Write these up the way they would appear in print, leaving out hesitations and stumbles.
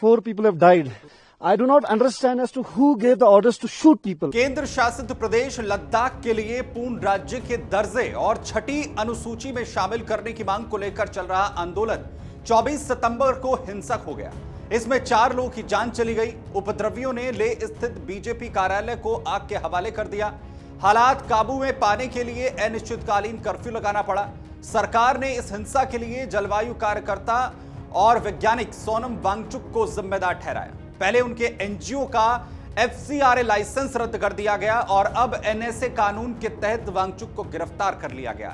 4 people have died. I do not understand as to who gave the orders to shoot people. केंद्र शासित प्रदेश लद्दाख के लिए पूर्ण राज्य के दर्जे और छठी अनुसूची में शामिल करने की मांग को लेकर चल रहा आंदोलन 24 सितंबर को हिंसक हो गया। इसमें 4 लोगों की जान चली गई। उपद्रवियों ने ले स्थित बीजेपी कार्यालय को आग के हवाले कर दिया। हालात काबू में पाने के लिए अनिश्चितकालीन कर्फ्यू लगाना पड़ा। सरकार ने इस हिंसा के लिए जलवायु कार्यकर्ता और वैज्ञानिक सोनम वांगचुक को जिम्मेदार ठहराया। पहले उनके एनजीओ का एफसीआरए लाइसेंस रद्द कर दिया गया और अब एनएसए कानून के तहत वांगचुक को गिरफ्तार कर लिया गया।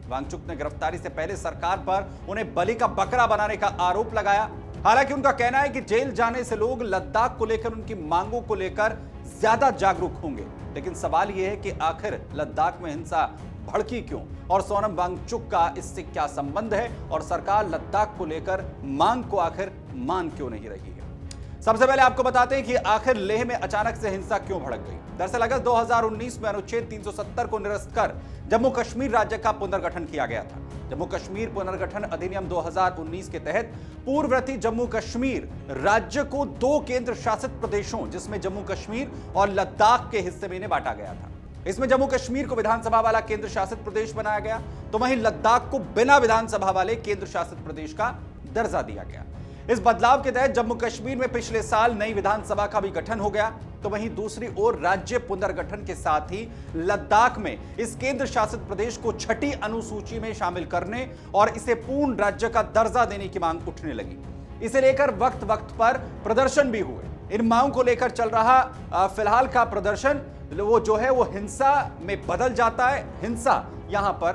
वांगचुक ने गिरफ्तारी से पहले सरकार पर उन्हें बलि का बकरा बनाने का आरोप लगाया। हालांकि उनका कहना है कि जेल जाने से लोग लद्दाख को लेकर उनकी मांगों को लेकर ज्यादा जागरूक होंगे। लेकिन सवाल यह है कि आखिर लद्दाख में हिंसा भड़की क्यों और सोनम वांगचुक का इससे क्या संबंध है और सरकार लद्दाख को लेकर मांग को आखिर मान क्यों नहीं रही है। सबसे पहले आपको बताते हैं कि आखिर लेह में अचानक से हिंसा क्यों भड़क गई। दरअसल अगस्त 2019 में अनुच्छेद 370 को निरस्त कर जम्मू कश्मीर राज्य का पुनर्गठन किया गया था। जम्मू कश्मीर पुनर्गठन अधिनियम 2019 के तहत पूर्ववर्ती जम्मू कश्मीर राज्य को 2 केंद्र शासित प्रदेशों जिसमें जम्मू कश्मीर और लद्दाख के हिस्से में बांटा गया था। इसमें जम्मू कश्मीर को विधानसभा वाला केंद्र शासित प्रदेश बनाया गया, तो वहीं लद्दाख को बिना विधानसभा वाले केंद्र शासित प्रदेश का दर्जा दिया गया। इस बदलाव के तहत जम्मू कश्मीर में पिछले साल नई विधानसभा का भी गठन हो गया, तो वहीं दूसरी ओर राज्य पुनर्गठन के साथ ही लद्दाख में इस केंद्र शासित प्रदेश को छठी अनुसूची में शामिल करने और इसे पूर्ण राज्य का दर्जा देने की मांग उठने लगी। इसे लेकर वक्त वक्त पर प्रदर्शन भी हुए। इन मांगों को लेकर चल रहा फिलहाल का प्रदर्शन वो जो है वो हिंसा में बदल जाता है। हिंसा यहां पर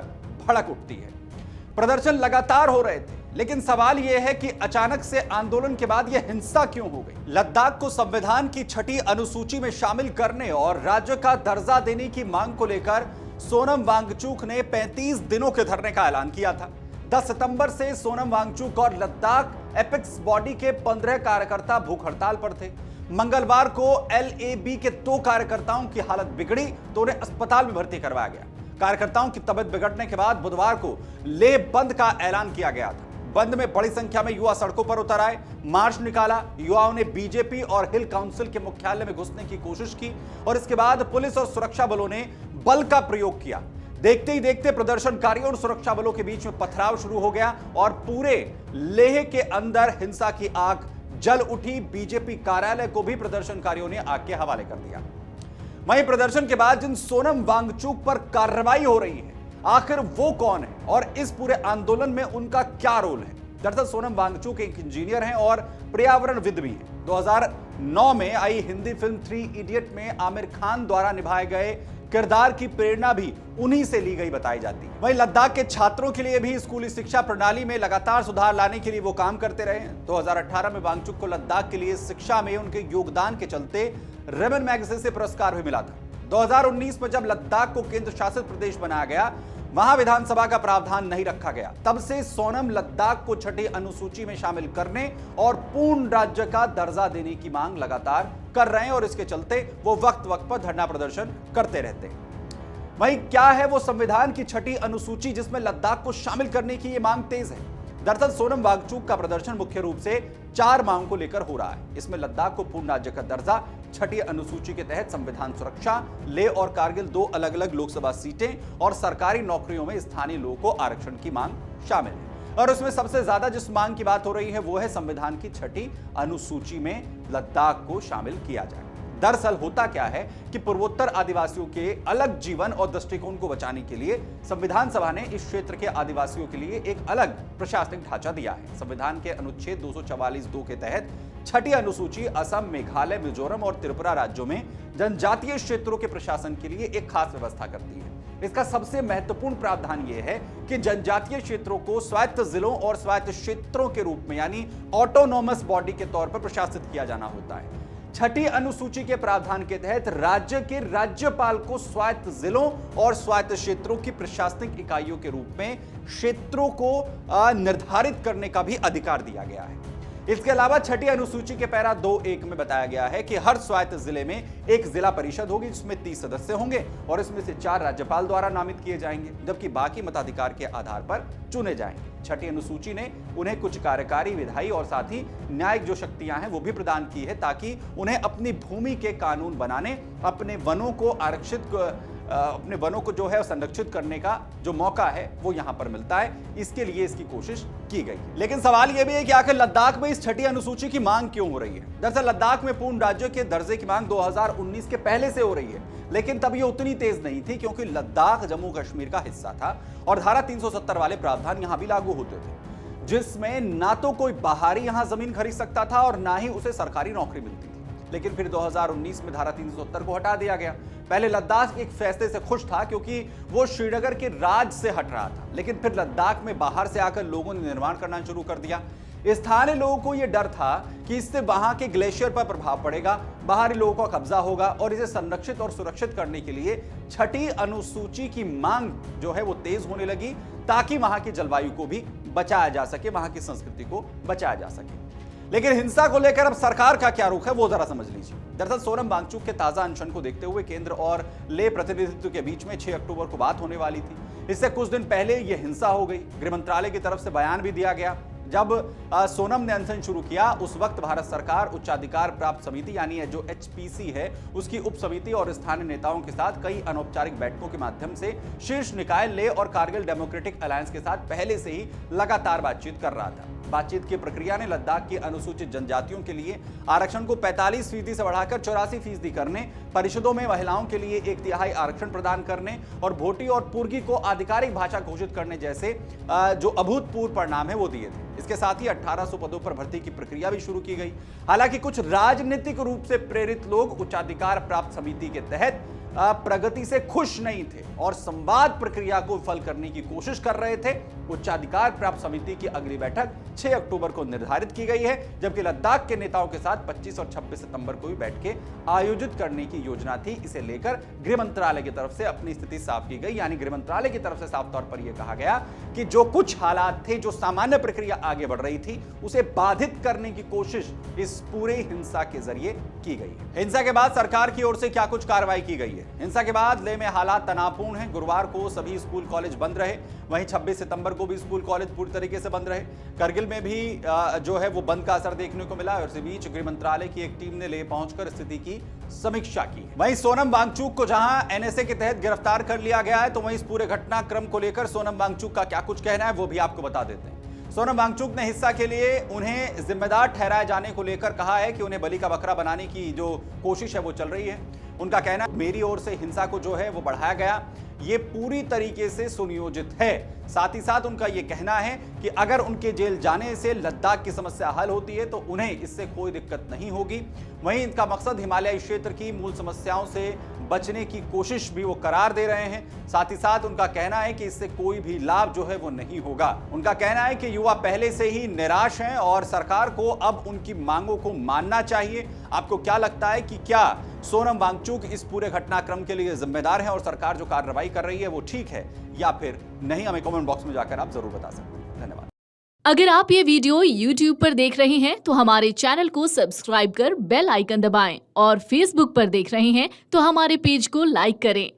भड़क उठती है। प्रदर्शन लगातार हो रहे थे, लेकिन सवाल यह है कि अचानक से आंदोलन के बाद यह हिंसा क्यों हो गई। लद्दाख को संविधान की छठी अनुसूची में शामिल करने और राज्य का दर्जा देने की मांग को लेकर सोनम वांगचुक ने 35 दिनों के धरने का ऐलान किया था। 10 सितंबर से सोनम वांगचुक और लद्दाख एपेक्स बॉडी के 15 कार्यकर्ता भूख हड़ताल पर थे। मंगलवार को एलएबी के 2 कार्यकर्ताओं की हालत बिगड़ी तो उन्हें अस्पताल में भर्ती करवाया गया। कार्यकर्ताओं की तबीयत बिगड़ने के बाद बुधवार को लेह बंद का ऐलान किया गया था। बंद में बड़ी संख्या में युवा सड़कों पर उतर आए, मार्च निकाला। युवाओं ने बीजेपी और हिल काउंसिल के मुख्यालय में घुसने की कोशिश की और इसके बाद पुलिस और सुरक्षा बलों ने बल का प्रयोग किया। देखते ही देखते प्रदर्शनकारियों और सुरक्षा बलों के बीच में पथराव शुरू हो गया और पूरे लेह के अंदर हिंसा की आग जल उठी। बीजेपी कार्यालय को भी प्रदर्शनकारियों ने आग के हवाले कर दिया। वहीं प्रदर्शन के बाद जिन सोनम वांगचुक पर कार्रवाई हो रही है, आखिर वो कौन है और इस पूरे आंदोलन में उनका क्या रोल है। दरअसल सोनम वांगचुक एक इंजीनियर हैं और पर्यावरणविद भी हैं। 2009 में आई हिंदी फिल्म 3 इडियट में आमिर खान द्वारा निभाए गए किरदार की प्रेरणा भी उन्हीं से ली गई बताई जाती है। वहीं लद्दाख के छात्रों के लिए भी स्कूली शिक्षा प्रणाली में लगातार सुधार लाने के लिए वो काम करते रहे हैं। 2018 में वांगचुक को लद्दाख के लिए शिक्षा में उनके योगदान के चलते रेमन मैगजीन से पुरस्कार भी मिला था। 2019 में जब लद्दाख को केंद्र शासित प्रदेश बनाया गया, वहां विधानसभा का प्रावधान नहीं रखा गया। तब से सोनम लद्दाख को छठी अनुसूची में शामिल करने और पूर्ण राज्य का दर्जा देने की मांग लगातार कर रहे हैं और इसके चलते वो वक्त वक्त पर धरना प्रदर्शन करते रहते हैं। वहीं क्या है वो संविधान की छठी अनुसूची जिसमें लद्दाख को शामिल करने की ये मांग तेज है। दरअसल सोनम वांगचुक का प्रदर्शन मुख्य रूप से 4 मांगों को लेकर हो रहा है। इसमें लद्दाख को पूर्ण राज्य का दर्जा, छठी अनुसूची के तहत संविधान सुरक्षा, लेह और कारगिल 2 अलग अलग लोकसभा सीटें और सरकारी नौकरियों में स्थानीय लोगों को आरक्षण की मांग शामिल है। और उसमें सबसे ज्यादा जिस मांग की बात हो रही है वो है संविधान की छठी अनुसूची में लद्दाख को शामिल किया जाए। दरअसल होता क्या है कि पूर्वोत्तर आदिवासियों के अलग जीवन और दृष्टिकोण को बचाने के लिए संविधान सभा ने इस क्षेत्र के आदिवासियों के लिए एक अलग प्रशासनिक ढांचा दिया है। संविधान के अनुच्छेद 244(2) के तहत छठी अनुसूची असम, मेघालय, मिजोरम और त्रिपुरा राज्यों में जनजातीय क्षेत्रों के प्रशासन के लिए एक खास व्यवस्था करती है। इसका सबसे महत्वपूर्ण प्रावधान यह है कि जनजातीय क्षेत्रों को स्वायत्त जिलों और स्वायत्त क्षेत्रों के रूप में यानी ऑटोनोमस बॉडी के तौर पर प्रशासित किया जाना होता है। छठी अनुसूची के प्रावधान के तहत राज्य के राज्यपाल को स्वायत्त जिलों और स्वायत्त क्षेत्रों की प्रशासनिक इकाइयों के रूप में क्षेत्रों को निर्धारित करने का भी अधिकार दिया गया है। इसके अलावा छठी अनुसूची के पैरा 2.1 में बताया गया है कि हर स्वायत्त जिले में एक जिला परिषद होगी जिसमें 30 सदस्य होंगे और इसमें से 4 राज्यपाल द्वारा नामित किए जाएंगे, जबकि बाकी मताधिकार के आधार पर चुने जाएंगे। छठी अनुसूची ने उन्हें कुछ कार्यकारी, विधायी और साथ ही न्यायिक जो शक्तियां हैं वो भी प्रदान की है ताकि उन्हें अपनी भूमि के कानून बनाने, अपने वनों को जो है संरक्षित करने का जो मौका है वो यहां पर मिलता है। इसके लिए इसकी कोशिश की गई है। लेकिन सवाल यह भी है कि आखिर लद्दाख में इस छठी अनुसूची की मांग क्यों हो रही है। दरअसल लद्दाख में पूर्ण राज्य के दर्जे की मांग 2019 के पहले से हो रही है, लेकिन तब ये उतनी तेज नहीं थी क्योंकि लद्दाख जम्मू कश्मीर का हिस्सा था और धारा 370 वाले प्रावधान यहां भी लागू होते थे, जिसमें ना तो कोई बाहरी यहां जमीन खरीद सकता था और ना ही उसे सरकारी नौकरी मिलती थी। लेकिन फिर 2019 में धारा 370 को हटा दिया गया। पहले लद्दाख एक फैसले से खुश था क्योंकि वो श्रीनगर के राज से हट रहा था, लेकिन फिर लद्दाख में बाहर से आकर लोगों ने निर्माण करना शुरू कर दिया। स्थानीय लोगों को यह डर था कि इससे वहां के ग्लेशियर पर प्रभाव पड़ेगा, बाहरी लोगों का कब्जा होगा और इसे संरक्षित और सुरक्षित करने के लिए छठी अनुसूची की मांग जो है वो तेज होने लगी ताकि वहां की जलवायु को भी बचाया जा सके, वहां की संस्कृति को बचाया जा सके। लेकिन हिंसा को लेकर अब सरकार का क्या रुख है वो जरा समझ लीजिए। दरअसल सोनम वांगचुक के ताजा अनशन को देखते हुए केंद्र और ले प्रतिनिधित्व के बीच में 6 अक्टूबर को बात होने वाली थी। इससे कुछ दिन पहले यह हिंसा हो गई। गृह मंत्रालय की तरफ से बयान भी दिया गया। जब सोनम ने अनशन शुरू किया उस वक्त भारत सरकार उच्चाधिकार प्राप्त समिति यानी जो HPC है उसकी उप समिति और स्थानीय नेताओं के साथ कई अनौपचारिक बैठकों के माध्यम से शीर्ष निकाय ले और कारगिल डेमोक्रेटिक अलायंस के साथ पहले से ही लगातार बातचीत कर रहा था। बातचीत की प्रक्रिया ने लद्दाख की अनुसूचित जनजातियों के लिए आरक्षण को 45% से बढ़ाकर 84% करने, परिषदों में महिलाओं के लिए 1/3 आरक्षण प्रदान करने और भोटी और पुर्गी को आधिकारिक भाषा घोषित करने जैसे जो अभूतपूर्व परिणाम है वो दिए थे। इसके साथ ही 1800 पदों पर भर्ती की प्रक्रिया भी शुरू की गई। हालांकि कुछ राजनीतिक रूप से प्रेरित लोग उच्चाधिकार प्राप्त समिति के तहत प्रगति से खुश नहीं थे और संवाद प्रक्रिया को विफल करने की कोशिश कर रहे थे। उच्चाधिकार प्राप्त समिति की अगली बैठक 6 अक्टूबर को निर्धारित की गई है, जबकि लद्दाख के नेताओं के साथ 25 और 26 सितंबर को भी बैठकें आयोजित करने की योजना थी। इसे लेकर गृह मंत्रालय की तरफ से अपनी स्थिति साफ की गई, यानी गृह मंत्रालय की तरफ से साफ तौर पर यह कहा गया कि जो कुछ हालात थे, जो सामान्य प्रक्रिया आगे बढ़ रही थी, उसे बाधित करने की कोशिश इस पूरे हिंसा के जरिए की गई है। हिंसा के बाद सरकार की ओर से क्या कुछ कार्रवाई की गई है। हिंसा के बाद लेह में हालात तनावपूर्ण हैं। गुरुवार को सभी स्कूल कॉलेज बंद रहे, वहीं 26 सितंबर को भी स्कूल कॉलेज पूरी तरीके से बंद रहे। करगिल में भी जो है वो बंद का असर देखने को मिला और इसी बीच गृह मंत्रालय की एक टीम ने लेह पहुंचकर स्थिति की समीक्षा की। वहीं सोनम वांगचुक को जहां NSA के तहत गिरफ्तार कर लिया गया है, तो वहीं इस पूरे घटनाक्रम को लेकर सोनम वांगचुक का क्या कुछ कहना है वो भी आपको बता देते हैं। सोनम वांगचुक ने हिंसा के लिए उन्हें जिम्मेदार ठहराए जाने को लेकर कहा है कि उन्हें बलि का बकरा बनाने की जो कोशिश है वो चल रही है। उनका कहना है मेरी ओर से हिंसा को जो है वो बढ़ाया गया, ये पूरी तरीके से सुनियोजित है। साथ ही साथ उनका ये कहना है कि अगर उनके जेल जाने से लद्दाख की समस्या हल होती है तो उन्हें इससे कोई दिक्कत नहीं होगी। वहीं इनका मकसद हिमालयी क्षेत्र की मूल समस्याओं से बचने की कोशिश भी वो करार दे रहे हैं। साथ ही साथ उनका कहना है कि इससे कोई भी लाभ जो है वो नहीं होगा। उनका कहना है कि युवा पहले से ही निराश हैं और सरकार को अब उनकी मांगों को मानना चाहिए। आपको क्या लगता है कि क्या सोनम वांगचुक इस पूरे घटनाक्रम के लिए जिम्मेदार हैं और सरकार जो कार्रवाई कर रही है वो ठीक है या फिर नहीं? हमें कमेंट बॉक्स में जाकर आप जरूर बता सकते हैं। धन्यवाद। अगर आप ये वीडियो YouTube पर देख रहे हैं तो हमारे चैनल को सब्सक्राइब कर बेल आइकन दबाएं और Facebook पर देख रहे हैं तो हमारे पेज को लाइक करें।